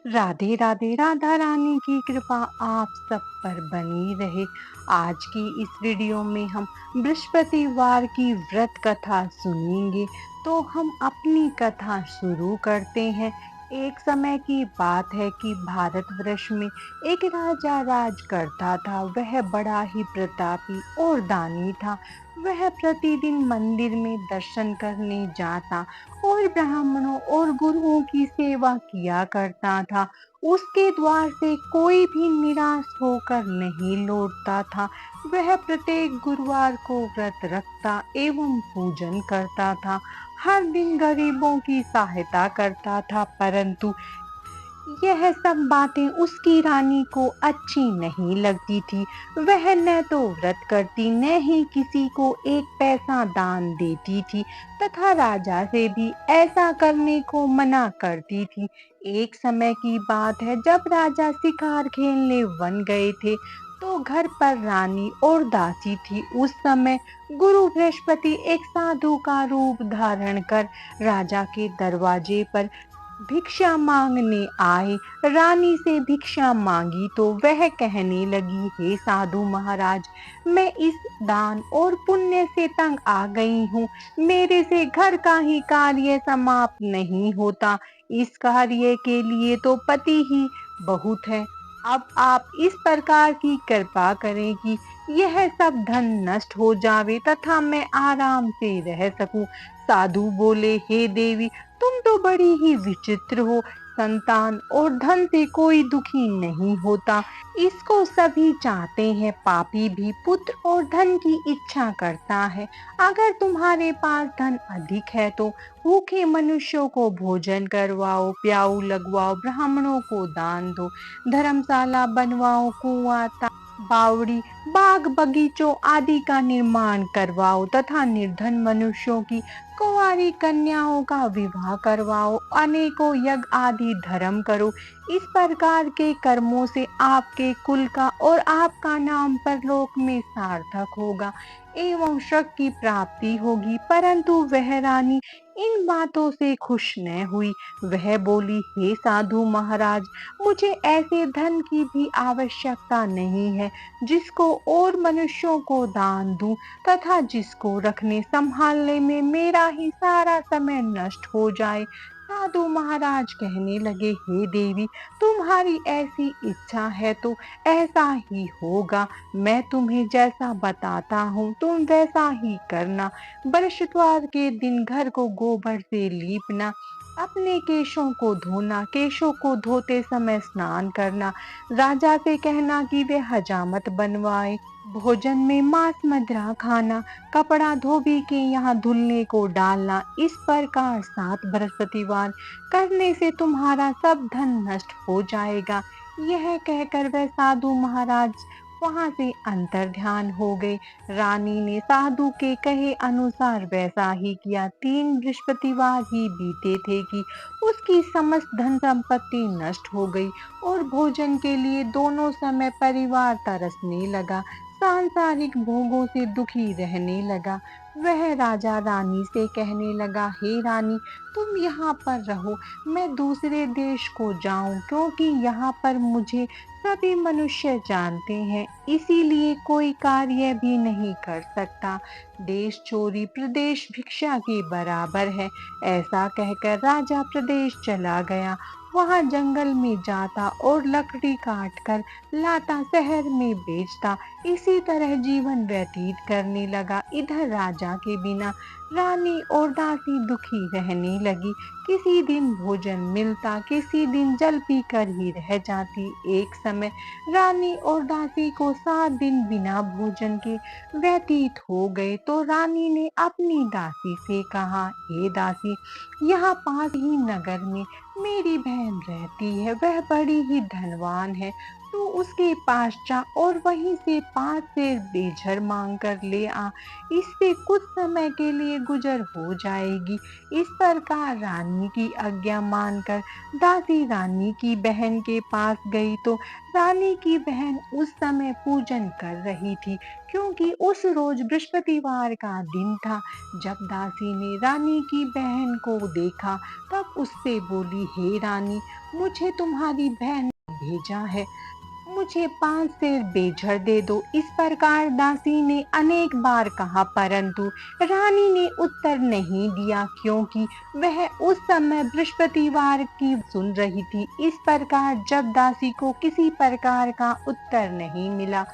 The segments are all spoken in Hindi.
राधे राधे। राधा रानी की कृपा आप सब पर बनी रहे। आज की इस वीडियो में हम बृहस्पतिवार की व्रत कथा सुनेंगे। तो हम अपनी कथा शुरू करते हैं। एक समय की बात है कि भारतवर्ष में एक राजा राज करता था। वह बड़ा ही प्रतापी और दानी था। वह प्रतिदिन मंदिर में दर्शन करने जाता और ब्राह्मणों और गुरुओं की सेवा किया करता था। उसके द्वार से कोई भी निराश होकर नहीं लौटता था। वह प्रत्येक गुरुवार को व्रत रखता एवं पूजन करता था। हर दिन गरीबों की सहायता करता था, परंतु यह सब बातें उसकी रानी को अच्छी नहीं लगती थी। वह न तो व्रत करती, न ही किसी को एक पैसा दान देती थी तथा राजा से भी ऐसा करने को मना करती थी। एक समय की बात है, जब राजा शिकार खेलने वन गए थे तो घर पर रानी और दासी थी। उस समय गुरु बृहस्पति एक साधु का रूप धारण कर राजा के दरवाजे पर भिक्षा मांगने आए। रानी से भिक्षा मांगी तो वह कहने लगी, हे साधु महाराज, मैं इस दान और पुण्य से तंग आ गई हूँ। मेरे से घर का ही कार्य समाप्त नहीं होता। इस कार्य के लिए तो पति ही बहुत है। अब आप इस प्रकार की कृपा करें कि यह सब धन नष्ट हो जावे तथा मैं आराम से रह सकूं। साधु बोले, हे देवी, तुम तो बड़ी ही विचित्र हो। संतान और धन से कोई दुखी नहीं होता, इसको सभी चाहते हैं। पापी भी पुत्र और धन की इच्छा करता है। अगर तुम्हारे पास धन अधिक है तो भूखे मनुष्यों को भोजन करवाओ, प्याऊ लगवाओ, ब्राह्मणों को दान दो, धर्मशाला बनवाओ, कुआं, बावड़ी, बाग बगीचों आदि का निर्माण करवाओ तथा निर्धन मनुष्यों की कुंवारी कन्याओं का विवाह करवाओ। अनेकों यज्ञ आदि धर्म करो। इस प्रकार के कर्मों से आपके कुल का और आपका नाम परलोक में सार्थक होगा एवं स्वर्ग की प्राप्ति होगी। परंतु वह रानी इन बातों से खुश न हुई। वह बोली, हे साधु महाराज, मुझे ऐसे धन की भी आवश्यकता नहीं है जिसको और मनुष्यों को दान दूं तथा जिसको रखने संभालने में मेरा ही सारा समय नष्ट हो जाए। साधु महाराज कहने लगे, हे देवी, तुम्हारी ऐसी इच्छा है तो ऐसा ही होगा। मैं तुम्हें जैसा बताता हूँ तुम वैसा ही करना। बृहस्पतिवार के दिन घर को गोबर से लीपना, अपने केशों को धोना, केशों को धोते समय स्नान करना, राजा से कहना कि वे हजामत बनवाए, भोजन में मांस मदिरा खाना, कपड़ा धोबी के यहाँ धुलने को डालना। इस प्रकार 7 बृहस्पतिवार करने से तुम्हारा सब धन नष्ट हो जाएगा। यह कहकर वह साधु महाराज वहां से अंतर ध्यान हो गए। रानी ने साधु के कहे अनुसार वैसा ही किया। 3 बृहस्पतिवार ही बीते थे कि उसकी समस्त धन संपत्ति नष्ट हो गई और भोजन के लिए दोनों समय परिवार तरसने लगा, सांसारिक भोगों से दुखी रहने लगा। वह राजा रानी से कहने लगा, हे रानी, तुम यहाँ पर रहो, मैं दूसरे देश को जाऊं, क्योंकि यहाँ पर मुझे सभी मनुष्य जानते हैं, इसीलिए कोई कार्य भी नहीं कर सकता। देश चोरी प्रदेश भिक्षा के बराबर है। ऐसा कहकर राजा प्रदेश चला गया। वहां जंगल में जाता और लकड़ी काट कर लाता, शहर में बेचता। इसी तरह जीवन व्यतीत करने लगा। इधर राजा के बिना रानी और दासी दुखी रहने लगी। किसी दिन भोजन मिलता, किसी दिन जल पीकर ही रह जाती। एक समय रानी और दासी को 7 दिन बिना भोजन के व्यतीत हो गए तो रानी ने अपनी दासी से कहा, हे दासी, यहाँ पास ही नगर में मेरी बहन रहती है। वह बड़ी ही धनवान है। तू उसके पास जा और वहीं से 5 सेर बेझर मांग कर ले आ, इससे कुछ समय के लिए गुजर हो जाएगी। इस प्रकार रानी की आज्ञा मानकर दासी रानी की बहन के पास गई तो रानी की बहन उस समय पूजन कर रही थी, क्योंकि उस रोज बृहस्पतिवार का दिन था। जब दासी ने रानी की बहन को देखा तब उससे बोली, हे रानी, मुझे तुम्हारी बहन ने भेजा है, मुझे 5 सेर बेझर दे दो। इस प्रकार दासी ने अनेक बार कहा, परंतु रानी ने उत्तर नहीं दिया, क्योंकि वह उस समय बृहस्पतिवार की सुन रही थी। इस प्रकार जब दासी को किसी प्रकार का उत्तर नहीं मिला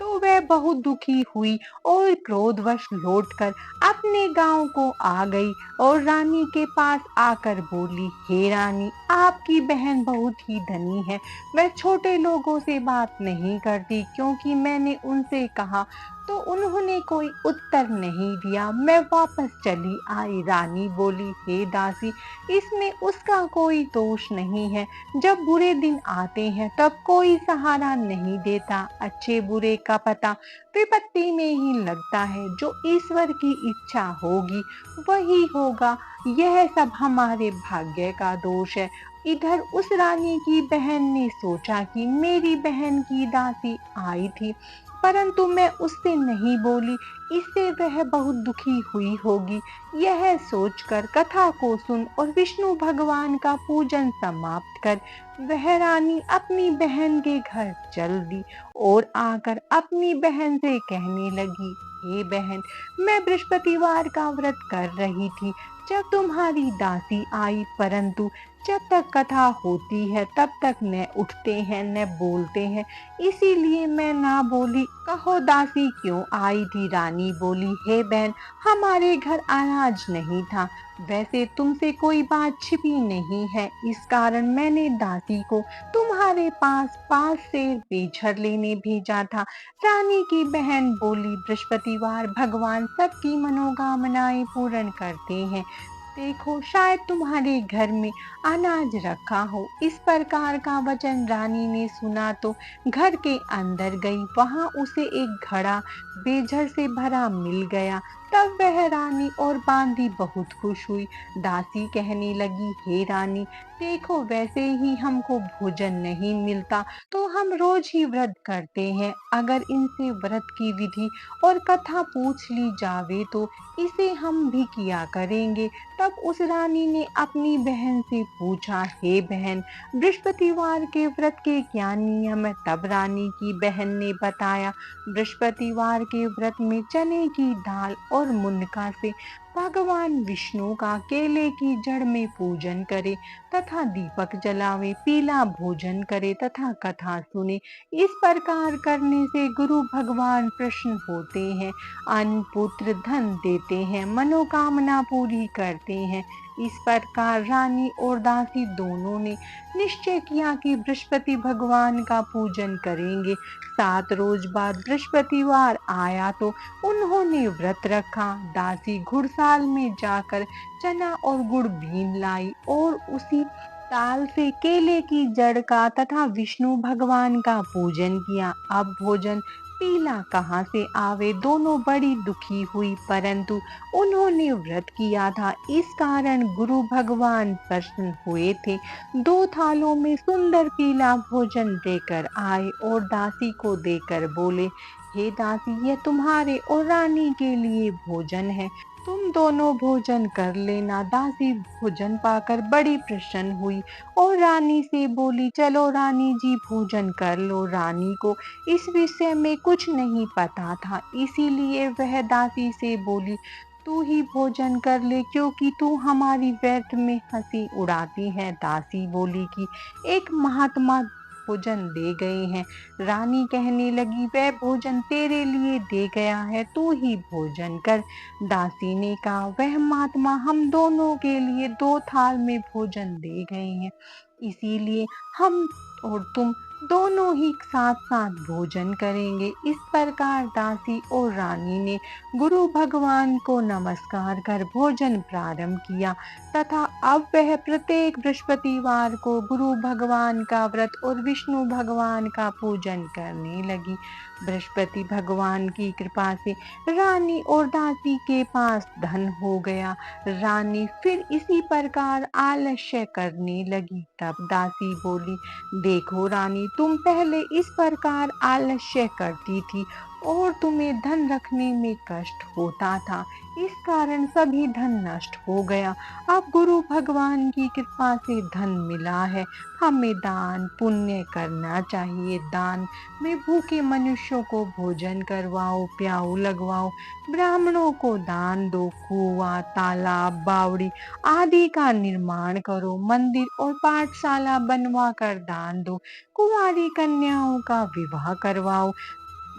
तो वह बहुत दुखी हुई और क्रोधवश लौटकर अपने गांव को आ गई और रानी के पास आकर बोली, हे रानी, आपकी बहन बहुत ही धनी है, मैं छोटे लोगों से बात नहीं करती, क्योंकि मैंने उनसे कहा तो उन्होंने कोई उत्तर नहीं दिया, मैं वापस चली आई। रानी बोली, हे दासी, इसमें उसका कोई दोष नहीं है। जब बुरे दिन आते हैं तब कोई सहारा नहीं देता। अच्छे बुरे का पता विपत्ति में ही लगता है। जो ईश्वर की इच्छा होगी वही होगा। यह सब हमारे भाग्य का दोष है। इधर उस रानी की बहन ने सोचा कि मेरी बहन की दासी आई थी, परंतु मैं उससे नहीं बोली, इससे वह बहुत दुखी हुई होगी। यह सोचकर कथा को सुन और विष्णु भगवान का पूजन समाप्त कर वह रानी अपनी बहन के घर चल दी और आकर अपनी बहन से कहने लगी, हे बहन, मैं बृहस्पतिवार का व्रत कर रही थी जब तुम्हारी दासी आई, परंतु जब तक कथा होती है तब तक न उठते हैं न बोलते हैं, इसीलिए मैं ना बोली। कहो दासी क्यों आई थी? रानी बोली, हे बहन, हमारे घर अनाज नहीं था। वैसे तुमसे कोई बात छिपी नहीं है, इस कारण मैंने दासी को तुम्हारे पास 5 सेर बेझर लेने भेजा था। रानी की बहन बोली, बृहस्पतिवार भगवान सबकी मनोकामनाएं पूर्ण करते हैं। देखो, शायद तुम्हारे घर में अनाज रखा हो। इस प्रकार का वचन रानी ने सुना तो घर के अंदर गई। वहां उसे एक घड़ा बेझर से भरा मिल गया। तब वह रानी और बांदी बहुत खुश हुई। दासी कहने लगी, हे रानी, देखो, वैसे ही हमको भोजन नहीं मिलता तो हम रोज ही व्रत करते हैं। अगर इनसे व्रत की विधि और कथा पूछ ली जावे तो इसे हम भी किया करेंगे। तब उस रानी ने अपनी बहन से पूछा, हे बहन, बृहस्पतिवार के व्रत के क्या नियम है? तब रानी की बहन ने बताया, बृहस्पतिवार के व्रत में चने की दाल और मुनका से भगवान विष्णु का केले की जड़ में पूजन करे तथा दीपक जलावे, पीला भोजन करे तथा कथा सुने। इस प्रकार करने से गुरु भगवान प्रसन्न होते हैं, अन्न पुत्र धन देते हैं, मनोकामना पूरी करते हैं। इस प्रकार रानी और दासी दोनों ने निश्चय किया कि बृहस्पति भगवान का पूजन करेंगे। 7 रोज बाद बृहस्पतिवार आया तो उन्होंने व्रत रखा। दासी घुड़साल में जाकर चना और गुड़ बीन लाई और उसी ताल से केले की जड़ का तथा विष्णु भगवान का पूजन किया। अब भोजन पीला कहाँ से आवे? दोनों बड़ी दुखी हुई, परंतु उन्होंने व्रत किया था, इस कारण गुरु भगवान प्रसन्न हुए थे। 2 थालों में सुंदर पीला भोजन देकर आए और दासी को देकर बोले, हे दासी, यह तुम्हारे और रानी के लिए भोजन है, तुम दोनों भोजन कर लेना। दासी भोजन पाकर बड़ी प्रसन्न हुई और रानी से बोली, चलो रानी जी, भोजन कर लो। रानी को इस विषय में कुछ नहीं पता था, इसीलिए वह दासी से बोली, तू ही भोजन कर ले, क्योंकि तू हमारी व्यर्थ में हंसी उड़ाती है। दासी बोली कि एक महात्मा भोजन दे गए हैं। रानी कहने लगी, वह भोजन तेरे लिए दे गया है, तू ही भोजन कर। दासी ने कहा, वह महात्मा हम दोनों के लिए 2 थाल में भोजन दे गए हैं। इसीलिए हम और तुम दोनों ही साथ साथ भोजन करेंगे। इस प्रकार दासी और रानी ने गुरु भगवान को नमस्कार कर भोजन प्रारंभ किया तथा अब वह प्रत्येक बृहस्पतिवार को गुरु भगवान का व्रत और विष्णु भगवान का पूजन करने लगी। बृहस्पति भगवान की कृपा से रानी और दासी के पास धन हो गया। रानी फिर इसी प्रकार आलस्य करने लगी। तब दासी बोली, देखो रानी, तुम पहले इस प्रकार आलस्य करती थी और तुम्हें धन रखने में कष्ट होता था, इस कारण सभी धन नष्ट हो गया। अब गुरु भगवान की कृपा से धन मिला है, हमें दान पुण्य करना चाहिए। दान में भूखे मनुष्यों को भोजन करवाओ, प्याऊ लगवाओ, ब्राह्मणों को दान दो, कुआं, तालाब, बावड़ी आदि का निर्माण करो, मंदिर और पाठशाला बनवा कर दान दो, कुंवारी कन्याओं का विवाह करवाओ,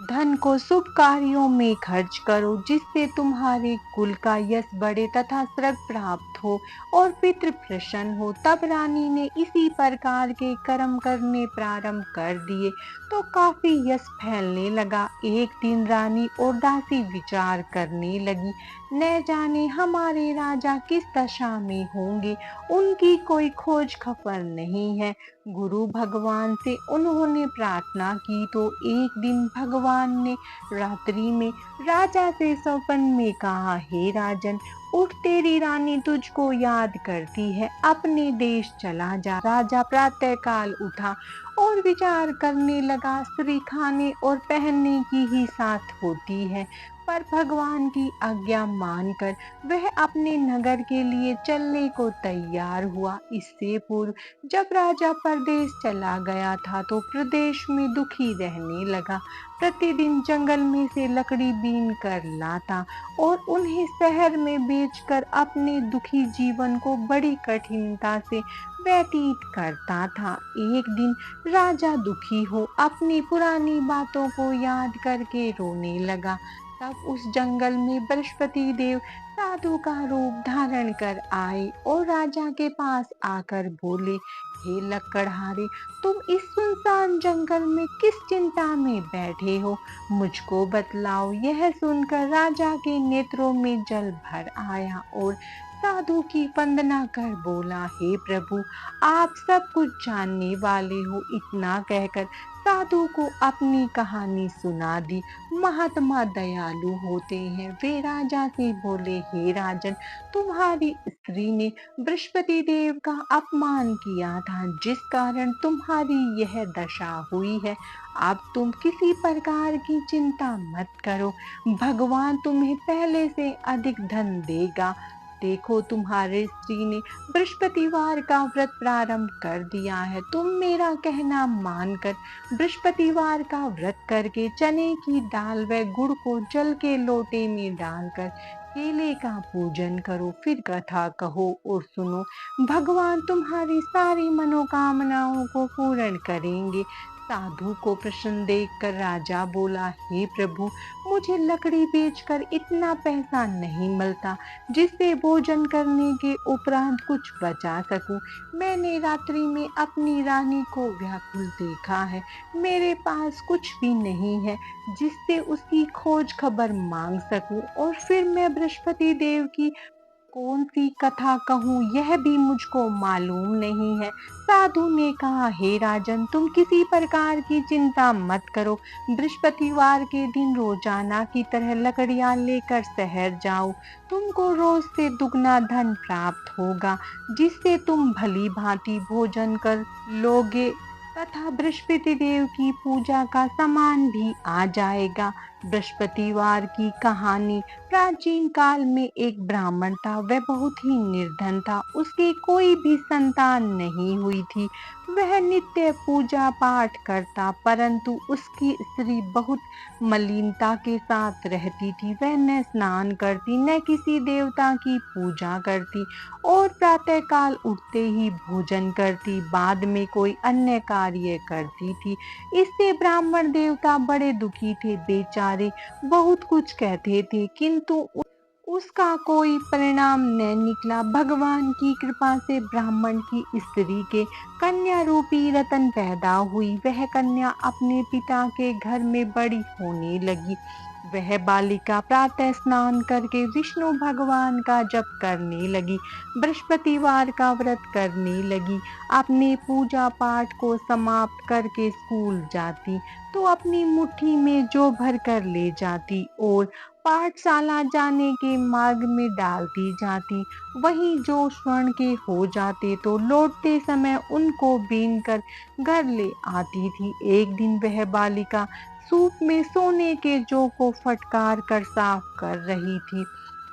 धन को शुभ कार्यों में खर्च करो, जिससे तुम्हारे कुल का यश बढ़े तथा स्वर्ग प्राप्त हो और पितृ प्रसन्न हो। तब रानी ने इसी प्रकार के कर्म करने प्रारंभ कर दिए तो काफी यश फैलने लगा। एक दिन रानी और दासी विचार करने लगी, न जाने हमारे राजा किस दशा में होंगे, उनकी कोई खोज खबर नहीं है। गुरु भगवान से उन्होंने प्रार्थना की तो एक दिन भगवान ने रात्रि में राजा से स्वप्न में कहा, हे राजन, उठ, तेरी रानी तुझको याद करती है, अपने देश चला जा। राजा प्रातःकाल उठा और विचार करने लगा, स्त्री खाने और पहनने की ही साथ होती है, पर भगवान की आज्ञा मानकर वह अपने नगर के लिए चलने को तैयार हुआ। इससे पूर्व जब राजा परदेश चला गया था तो प्रदेश में दुखी रहने लगा। प्रतिदिन जंगल में से लकड़ी बीन कर लाता और उन्हें शहर में बेचकर अपने दुखी जीवन को बड़ी कठिनता से व्यतीत करता था। एक दिन राजा दुखी हो अपनी पुरानी बातों को याद करके रोने लगा। तब उस जंगल में बृहस्पति देव साधु का रूप धारण कर आए और राजा के पास आकर बोले, हे लकड़हारे, तुम इस सुनसान जंगल में किस चिंता में बैठे हो, मुझको बतलाओ। यह सुनकर राजा के नेत्रों में जल भर आया और साधु की वंदना कर बोला, हे प्रभु, आप सब कुछ जानने वाले हो। इतना कहकर साधु को अपनी कहानी सुना दी। महात्मा दयालु होते हैं। वे राजा से बोले, हे राजन, तुम्हारी स्त्री ने बृहस्पति देव का अपमान किया था, जिस कारण तुम्हारी यह दशा हुई है। अब तुम किसी प्रकार की चिंता मत करो, भगवान तुम्हें पहले से अधिक धन देगा। देखो, तुम्हारे स्त्री ने बृहस्पतिवार का व्रत प्रारंभ कर दिया है। तुम मेरा कहना मानकर बृहस्पतिवार का व्रत करके चने की दाल व गुड़ को जल के लोटे में डालकर केले का पूजन करो, फिर कथा कहो और सुनो। भगवान तुम्हारी सारी मनोकामनाओं को पूर्ण करेंगे। साधु को प्रसन्न देखकर राजा बोला, हे प्रभु, मुझे लकड़ी बेचकर इतना पैसा नहीं मिलता जिससे भोजन करने के उपरांत कुछ बचा सकूं। मैंने रात्रि में अपनी रानी को व्याकुल देखा है, मेरे पास कुछ भी नहीं है जिससे उसकी खोज खबर मांग सकूं और फिर मैं बृहस्पति देव की कौन सी कथा कहूँ यह भी मुझको मालूम नहीं है। साधु ने कहा, हे राजन, तुम किसी प्रकार की चिंता मत करो। बृहस्पतिवार के दिन रोजाना की तरह लकड़ियां लेकर शहर जाओ। तुमको रोज से दुगना धन प्राप्त होगा, जिससे तुम भली भांति भोजन कर लोगे तथा बृहस्पति देव की पूजा का सामान भी आ जाएगा। बृहस्पतिवार की कहानी। प्राचीन काल में एक ब्राह्मण था, वह बहुत ही निर्धन था, उसकी कोई भी संतान नहीं हुई थी। वह नित्य पूजा पाठ करता, परंतु उसकी स्त्री बहुत मलिनता के साथ रहती थी। वह न स्नान करती, न किसी देवता की पूजा करती और प्रातःकाल उठते ही भोजन करती, बाद में कोई अन्य कार्य करती थी। इससे ब्राह्मण देवता बड़े दुखी थे। बेचारे बहुत कुछ कहते थे, किंतु उसका कोई परिणाम न निकला। भगवान की कृपा से ब्राह्मण की स्त्री के कन्या रूपी रतन पैदा हुई। वह कन्या अपने पिता के घर में बड़ी होने लगी। वह बालिका प्रातः स्नान करके विष्णु भगवान का जप करने लगी, बृहस्पतिवार का व्रत करने लगी। अपने पूजा पाठ को समाप्त करके स्कूल जाती तो अपनी मुट्ठी में जौ भर कर ले जाती और पाठशाला जाने के मार्ग में डालती जाती। वहीं जो स्वर्ण के हो जाते तो लौटते समय उनको बीन कर घर ले आती थी। एक दिन वह बालिका सूप में सोने के जौ को फटकार कर साफ कर रही थी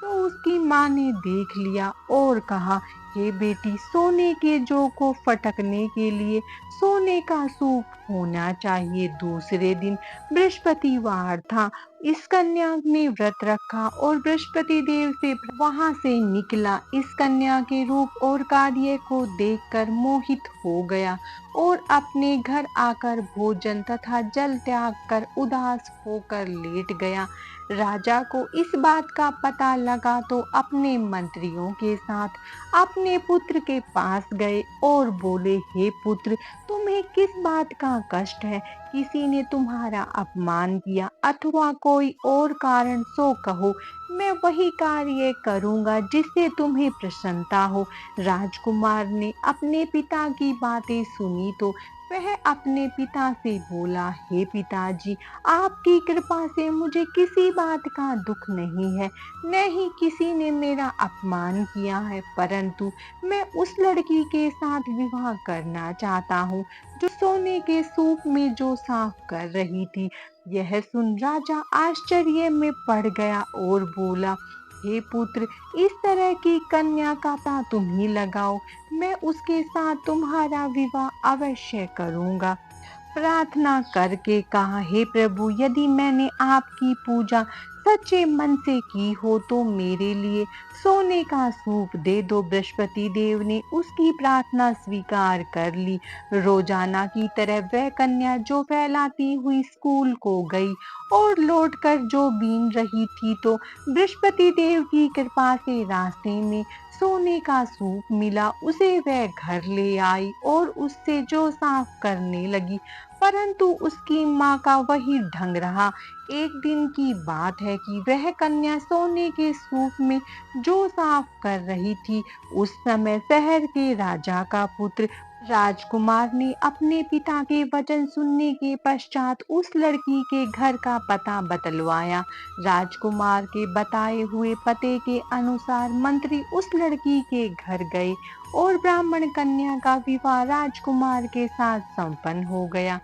तो उसकी माँ ने देख लिया और कहा, हे बेटी, सोने के जौ को फटकने के लिए सोने का सूप होना चाहिए। दूसरे दिन बृहस्पतिवार था। इस कन्या ने व्रत रखा और बृहस्पति देव से वहां से निकला। इस कन्या के रूप और कार्य को देखकर मोहित हो गया और अपने घर आकर भोजन तथा जल त्याग कर उदास होकर लेट गया। राजा को इस बात का पता लगा तो अपने मंत्रियों के साथ अपने पुत्र के पास गए और बोले, हे पुत्र, तुम्हें किस बात का कष्ट है? किसी ने तुम्हारा अपमान किया अथवा कोई और कारण सो कहो, मैं वही कार्य करूंगा जिससे तुम्हें प्रसन्नता हो। राजकुमार ने अपने पिता की बातें सुनी तो वह अपने पिता से बोला, हे पिताजी, आपकी कृपा से मुझे किसी बात का दुख नहीं है, न ही किसी ने मेरा अपमान किया है, परंतु मैं उस लड़की के साथ विवाह करना चाहता हूँ जो सोने के सूप में जो साफ कर रही थी। यह सुन राजा आश्चर्य में पड़ गया और बोला, हे पुत्र, इस तरह की कन्या का पता तुम ही लगाओ, मैं उसके साथ तुम्हारा विवाह अवश्य करूंगा। प्रार्थना करके कहा, हे प्रभु, यदि मैंने आपकी पूजा सच्चे मन से की हो तो मेरे लिए सोने का सूप दे दो। बृहस्पति देव ने उसकी प्रार्थना स्वीकार कर ली। रोजाना की तरह वह कन्या जो फैलाती हुई स्कूल को गई और लौटकर जो बीन रही थी तो बृहस्पति देव की कृपा से रास्ते में सोने का सूप मिला। उसे वह घर ले आई और उससे जो साफ करने लगी, परंतु उसकी माँ का वही ढंग रहा। एक दिन की बात है कि वह कन्या सोने के सूप में जो साफ कर रही थी। उस समय शहर के राजा का पुत्र राजकुमार ने अपने पिता के वचन सुनने के पश्चात उस लड़की के घर का पता बतलवाया। राजकुमार के बताए हुए पते के अनुसार मंत्री उस लड़की के घर गए और ब्राह्मण कन्या का विवाह राजकुमार के साथ संपन्न हो गया।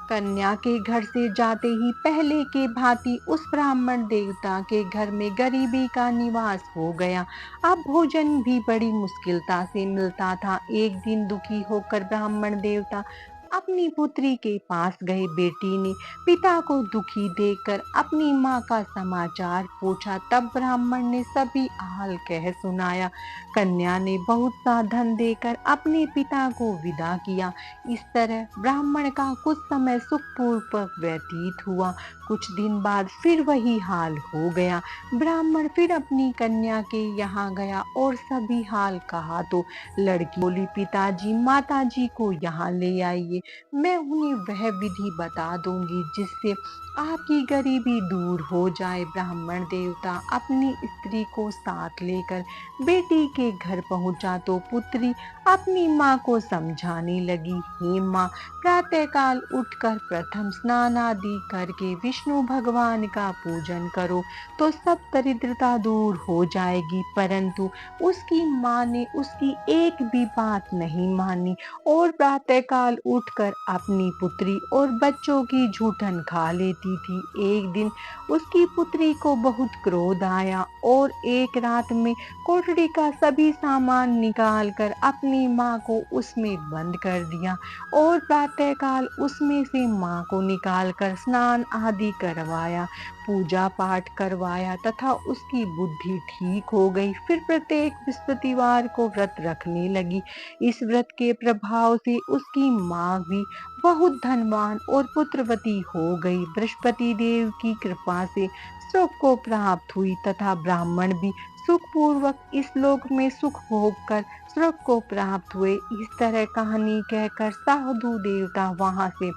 कन्या के घर से जाते ही पहले के भांति उस ब्राह्मण देवता के घर में गरीबी का निवास हो गया। अब भोजन भी बड़ी मुश्किलता से मिलता था। एक दिन दुखी होकर ब्राह्मण देवता अपनी पुत्री के पास गए। बेटी ने पिता को दुखी देखकर अपनी माँ का समाचार पूछा। तब ब्राह्मण ने सभी हाल कह सुनाया। कन्या ने बहुत सा धन देकर अपने पिता को विदा किया। इस तरह ब्राह्मण का कुछ समय सुखपूर्वक व्यतीत हुआ। कुछ दिन बाद फिर वही हाल हो गया। ब्राह्मण फिर अपनी कन्या के यहाँ गया और सभी हाल कहा तो लड़की बोली, पिताजी, माताजी को यहाँ ले आइए, मैं उन्हें वह विधि बता दूंगी जिससे आपकी गरीबी दूर हो जाए। ब्राह्मण देवता अपनी स्त्री को साथ लेकर बेटी के घर पहुंचा तो पुत्री अपनी माँ को समझाने लगी, हे माँ, प्रातःकाल उठकर प्रथम स्नान आदि करके विष्णु भगवान का पूजन करो तो सब दरिद्रता दूर हो जाएगी। परंतु उसकी माँ ने उसकी एक भी बात नहीं मानी और प्रातःकाल उठकर अपनी पुत्री और बच्चों की जूठन खा लेती थी। एक दिन उसकी पुत्री को बहुत क्रोध आया और एक रात में कोठरी का सभी सामान निकाल कर अपनी माँ को उसमें बंद कर दिया और प्रातःकाल उसमें से माँ को निकाल कर स्नान आदि करवाया, पूजा पाठ करवाया तथा उसकी बुद्धि ठीक हो गई। फिर प्रत्येक बृहस्पतिवार को व्रत रखने लगी। इस व्रत के प्रभाव से उसकी माँ भी बहुत धनवान और पुत्रवती हो गई। बृहस्पति देव की कृपा से सुख को प्राप्त हुई तथा ब्राह्मण भी सुखपूर्वक इस लोक में सुख भोग कर स्वर्ग को प्राप्त हुए। इस तरह कहानी कहकर साधु देवता वहां से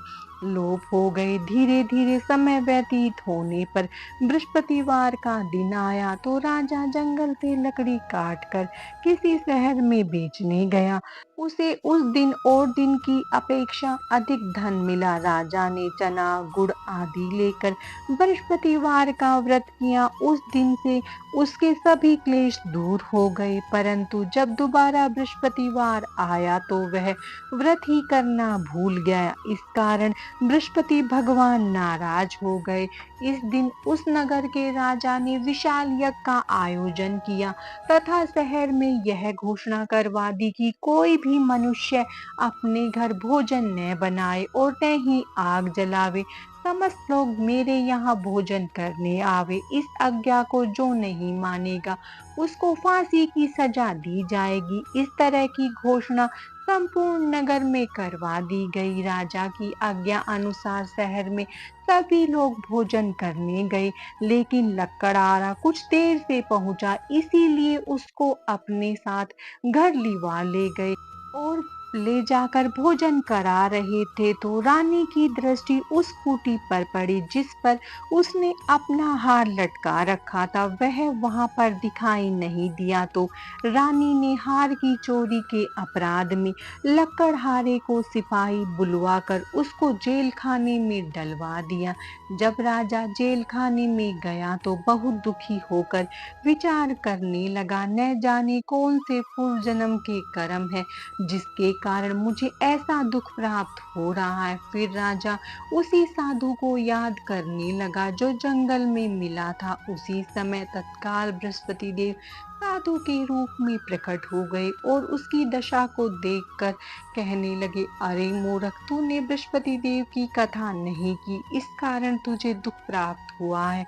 लोप हो गए। धीरे धीरे समय व्यतीत होने पर बृहस्पतिवार का दिन आया तो राजा जंगल से लकड़ी काट कर किसी शहर में बेचने गया। उसे उस दिन और दिन की अपेक्षा अधिक धन मिला। राजा ने चना गुड़ आदि लेकर बृहस्पतिवार का व्रत किया। उस दिन से उसके सभी क्लेश दूर हो गए। परंतु जब दोबारा बृहस्पतिवार आया तो वह व्रत ही करना भूल गया। इस कारण बृहस्पति भगवान नाराज हो गए। इस दिन उस नगर के राजा ने विशाल यज्ञ का आयोजन किया तथा शहर में यह घोषणा करवा दी कि कोई भी मनुष्य अपने घर भोजन न बनाए और न ही आग जलावे। समस्त लोग मेरे यहाँ भोजन करने आवे। इस आज्ञा को जो नहीं मानेगा उसको फांसी की सजा दी जाएगी। इस तरह की घोषणा संपूर्ण नगर में करवा दी गई। राजा की आज्ञा अनुसार शहर में सभी लोग भोजन करने गए, लेकिन लकड़हारा कुछ देर से पहुंचा, इसीलिए उसको अपने साथ घर लिवा ले गए और ले जाकर भोजन करा रहे थे तो रानी की दृष्टि उस खूंटी पर पड़ी जिस पर उसने अपना हार लटका रखा था। वह वहां पर दिखाई नहीं दिया तो रानी ने हार की चोरी के अपराध में लकड़हारे को सिपाही बुलवाकर उसको जेल खाने में डलवा दिया। जब राजा जेल खाने में गया तो बहुत दुखी होकर विचार करने लगा, न जाने कौन से पूर्व जन्म के कर्म है जिसके कारण मुझे ऐसा दुख प्राप्त हो रहा है। फिर राजा उसी साधु को याद करने लगा जो जंगल में मिला था। उसी समय तत्काल बृहस्पति देव साधु के रूप में प्रकट हो गए और उसकी दशा को देखकर कहने लगे, अरे मूर्ख, तूने बृहस्पति देव की कथा नहीं की, इस कारण तुझे दुख प्राप्त हुआ है।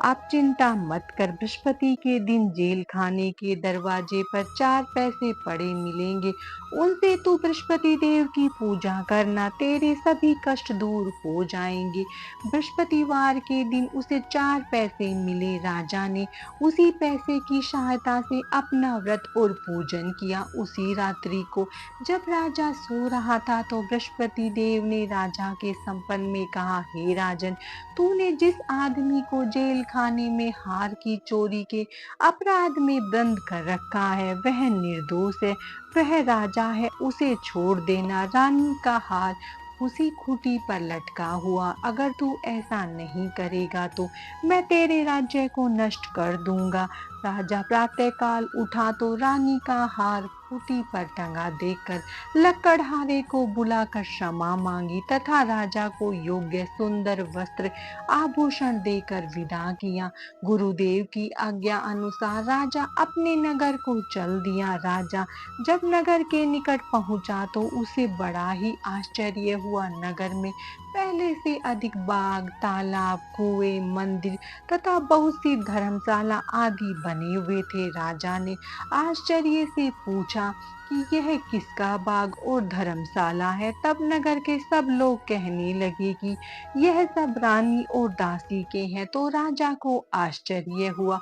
आप चिंता मत कर, बृहस्पति के दिन जेल खाने के दरवाजे पर 4 पैसे पड़े मिलेंगे, उनसे तू बृहस्पति देव की पूजा करना, तेरे सभी कष्ट दूर हो जाएंगे। बृहस्पतिवार के दिन उसे 4 पैसे मिले। राजा ने उसी पैसे की सहायता से अपना व्रत और पूजन किया। उसी रात्रि को जब राजा सो रहा था तो बृहस्पति देव ने राजा के संपन्न में कहा, हे राजन, तूने जिस आदमी को जेल खाने में हार की चोरी के अपराध में बंद कर रखा है वह निर्दोष है, वह राजा है, उसे छोड़ देना। रानी का हार उसी खूंटी पर लटका हुआ, अगर तू ऐसा नहीं करेगा तो मैं तेरे राज्य को नष्ट कर दूंगा। राजा प्रातःकाल उठा तो रानी का हार खूंटी पर टंगा देखकर लकड़हारे को बुलाकर क्षमा मांगी तथा राजा को योग्य सुंदर वस्त्र आभूषण देकर विदा किया। गुरुदेव की आज्ञा अनुसार राजा अपने नगर को चल दिया। राजा जब नगर के निकट पहुंचा तो उसे बड़ा ही आश्चर्य हुआ। नगर में पहले से अधिक बाग, तालाब, कुएं, मंदिर तथा बहुत सी धर्मशाला आदि बने हुए थे। राजा ने आश्चर्य से पूछा कि यह किसका बाग और धर्मशाला है। तब नगर के सब लोग कहने लगे कि यह सब रानी और दासी के हैं। तो राजा को आश्चर्य हुआ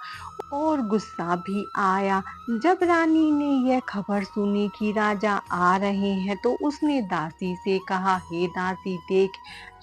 और गुस्सा भी आया। जब रानी ने यह खबर सुनी कि राजा आ रहे हैं तो उसने दासी से कहा, हे दासी, देख,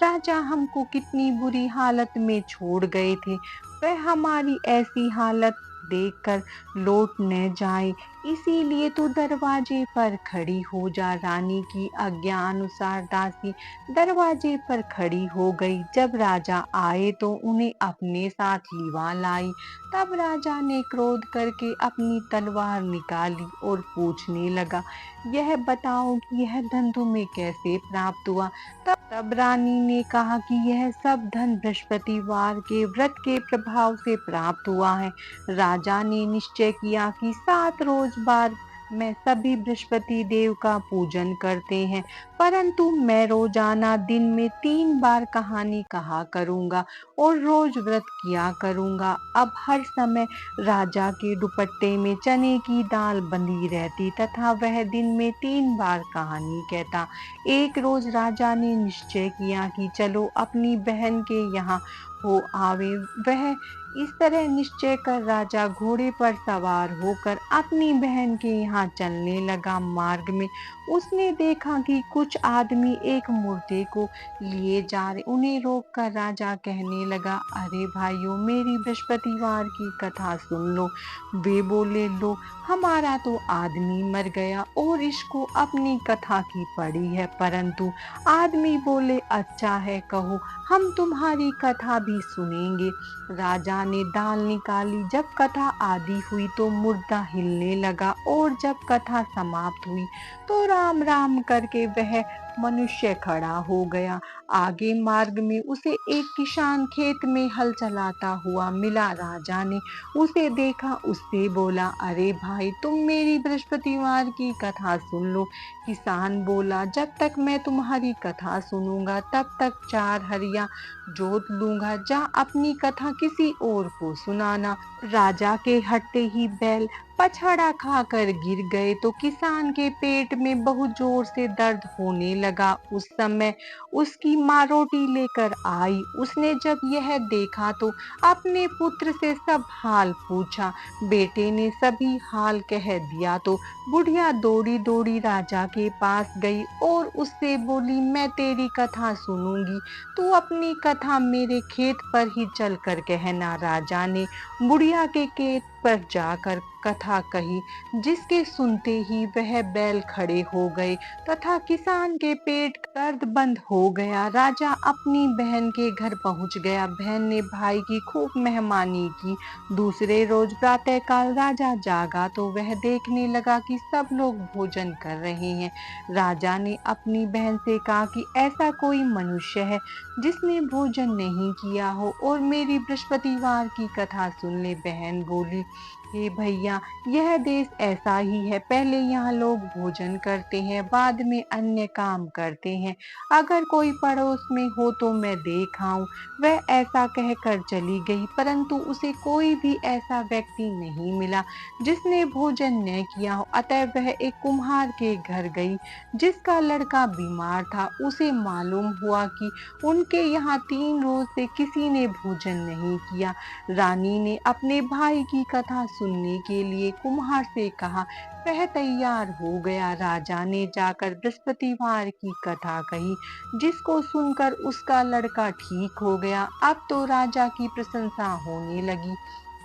राजा हमको कितनी बुरी हालत में छोड़ गए थे, वह हमारी ऐसी हालत देखकर लौट न जाए, इसीलिए तू दरवाजे पर खड़ी हो जा। रानी की आज्ञा अनुसार दासी दरवाजे पर खड़ी हो गई। जब राजा आए तो उन्हें अपने साथ लिवा लाई। तब राजा ने क्रोध करके अपनी तलवार निकाली और पूछने लगा, यह बताओ कि यह धन तुम्हें कैसे प्राप्त हुआ। तब रानी ने कहा कि यह सब धन बृहस्पतिवार के व्रत के प्रभाव से प्राप्त हुआ है। राजा ने निश्चय किया कि 7 रोज बाद मैं सभी बृहस्पति देव का पूजन करते हैं, परंतु मैं रोजाना दिन में 3 बार कहानी कहा करूंगा और रोज व्रत किया करूंगा। अब हर समय राजा के दुपट्टे में चने की दाल बंधी रहती तथा वह दिन में 3 बार कहानी कहता। एक रोज राजा ने निश्चय किया कि चलो अपनी बहन के यहाँ हो आवे। वह इस तरह निश्चय कर राजा घोड़े पर सवार होकर अपनी बहन के यहाँ चलने लगा। मार्ग में उसने देखा कि कुछ आदमी एक मुर्दे को लिए जा रहे। उन्हें रोककर राजा कहने लगा, अरे भाइयों, मेरी बृहस्पतिवार की कथा सुन लो। वे बोले, लो, हमारा तो आदमी मर गया और इसको अपनी कथा की पड़ी है। परंतु आदमी बोले, अच्छा है, कहो, हम तुम्हारी कथा भी सुनेंगे। राजा ने दाल निकाली। जब कथा आदि हुई तो मुर्दा हिलने लगा और जब कथा समाप्त हुई तो राम राम करके वह मनुष्य खड़ा हो गया। आगे मार्ग में उसे एक किसान खेत में हल चलाता हुआ मिला। राजा ने उसे देखा, उससे बोला, अरे भाई, तुम मेरी बृहस्पतिवार की कथा सुन लो। किसान बोला, जब तक मैं तुम्हारी कथा सुनूंगा तब तक 4 हरिया जोत लूंगा। जा अपनी कथा किसी और को सुनाना। राजा के हटते ही बैल पछाड़ा खाकर गिर गए तो किसान के पेट में बहुत जोर से दर्द होने लगा। उस समय उसकी माँ रोटी लेकर आई। उसने जब यह देखा तो अपने पुत्र से सब हाल पूछा। बेटे ने सभी हाल कह दिया तो बुढ़िया दौड़ी दौड़ी राजा के पास गई और उससे बोली, मैं तेरी कथा सुनूंगी, तू अपनी कथा मेरे खेत पर ही चल कर कहना। राजा ने बुढ़िया के खेत पर जाकर कथा कही, जिसके सुनते ही वह बैल खड़े हो गए तथा किसान के पेट दर्द बंद हो गया। राजा अपनी बहन के घर पहुंच गया। बहन ने भाई की खूब मेहमानी की। दूसरे रोज प्रातःकाल राजा जागा तो वह देखने लगा कि सब लोग भोजन कर रहे हैं। राजा ने अपनी बहन से कहा कि ऐसा कोई मनुष्य है जिसने भोजन नहीं किया हो और मेरी बृहस्पतिवार की कथा सुन ले। बहन बोली, हे भैया, यह देश ऐसा ही है। पहले यहाँ लोग भोजन करते हैं, बाद में अन्य काम करते हैं। अगर कोई पड़ोस में हो तो मैं देख आऊं। वह ऐसा कहकर चली गई, परंतु उसे कोई भी ऐसा व्यक्ति नहीं मिला जिसने भोजन न किया हो। अतः वह एक कुम्हार के घर गई जिसका लड़का बीमार था। उसे मालूम हुआ कि उनके यहाँ 3 रोज से किसी ने भोजन नहीं किया। रानी ने अपने भाई की कथा सुनने के लिए कुम्हार से कहा। वह तैयार हो गया। राजा ने जाकर बृहस्पतिवार की कथा कही, जिसको सुनकर उसका लड़का ठीक हो गया। अब तो राजा की प्रशंसा होने लगी।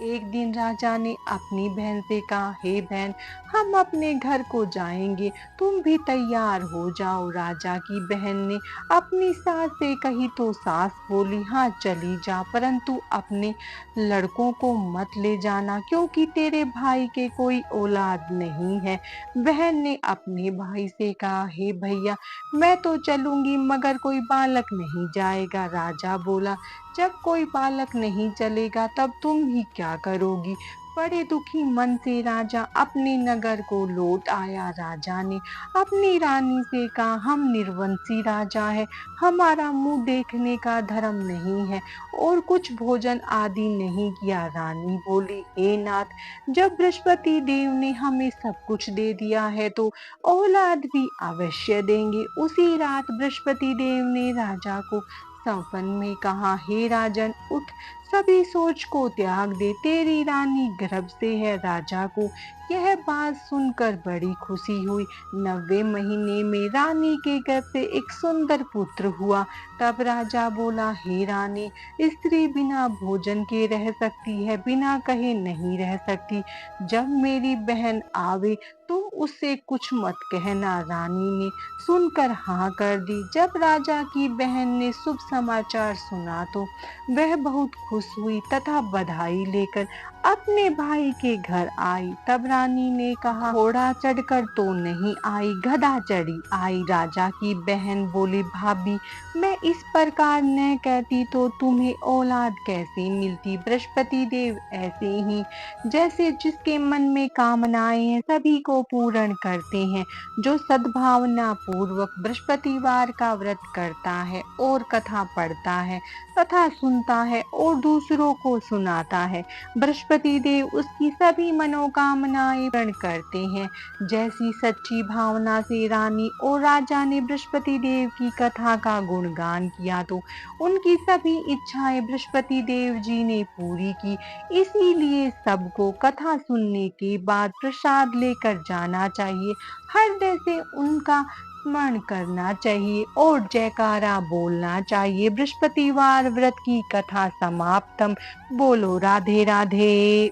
एक दिन राजा ने अपनी बहन से कहा, हे बहन, हम अपने घर को जाएंगे, तुम भी तैयार हो जाओ। राजा की बहन ने अपनी सास से कही तो सास बोली, हाँ, चली जा, परंतु अपने लड़कों को मत ले जाना, क्योंकि तेरे भाई के कोई औलाद नहीं है। बहन ने अपने भाई से कहा, हे भैया, मैं तो चलूंगी मगर कोई बालक नहीं जाएगा। राजा बोला, जब कोई बालक नहीं चलेगा तब तुम ही क्या करोगी। बड़े दुखी मन से राजा अपने नगर को लौट आया। राजा ने अपनी रानी से कहा, हम निर्वंशी राजा है, हमारा मुंह देखने का धर्म नहीं है और कुछ भोजन आदि नहीं किया। रानी बोली, हे नाथ, जब बृहस्पति देव ने हमें सब कुछ दे दिया है तो औलाद भी अवश्य देंगे। उसी रात बृहस्पति देव ने राजा को सपन में कहा, हे राजन, उठ, सभी सोच को त्याग दे, तेरी रानी गर्भ से है। राजा को यह बात सुनकर बड़ी खुशी हुई। 90 महीने में रानी के गर्भ से एक सुंदर पुत्र हुआ। तब राजा बोला, हे रानी, स्त्री बिना भोजन के रह सकती है, बिना कहे नहीं रह सकती। जब मेरी बहन आवे तुम उससे कुछ मत कहना। रानी ने सुनकर हाँ कर दी। जब राजा की बहन ने शुभ समाचार सुना तो वह बहुत खुश हुई तथा बधाई लेकर अपने भाई के घर आई। तब रानी ने कहा, घोड़ा चढ़कर तो नहीं आई, गधा चढ़ी आई। राजा की बहन बोली, भाभी, मैं इस प्रकार न कहती तो तुम्हें औलाद कैसे मिलती। बृहस्पति देव ऐसे ही जैसे जिसके मन में कामनाएं हैं सभी को पूर्ण करते हैं। जो सद्भावना पूर्वक बृहस्पतिवार का व्रत करता है और कथा पढ़ता है तथा सुनता है और दूसरों को सुनाता है, बृहस्पति बृहस्पति देव उसकी सभी मनोकामनाएं पूर्ण करते हैं। जैसी सच्ची भावना से रानी और राजा ने बृहस्पति देव की कथा का गुणगान किया तो उनकी सभी इच्छाएं बृहस्पति देव जी ने पूरी की। इसीलिए सबको कथा सुनने के बाद प्रसाद लेकर जाना चाहिए, हृदय से उनका स्मरण करना चाहिए और जयकारा बोलना चाहिए। बृहस्पतिवार व्रत की कथा समाप्तम। बोलो राधे राधे।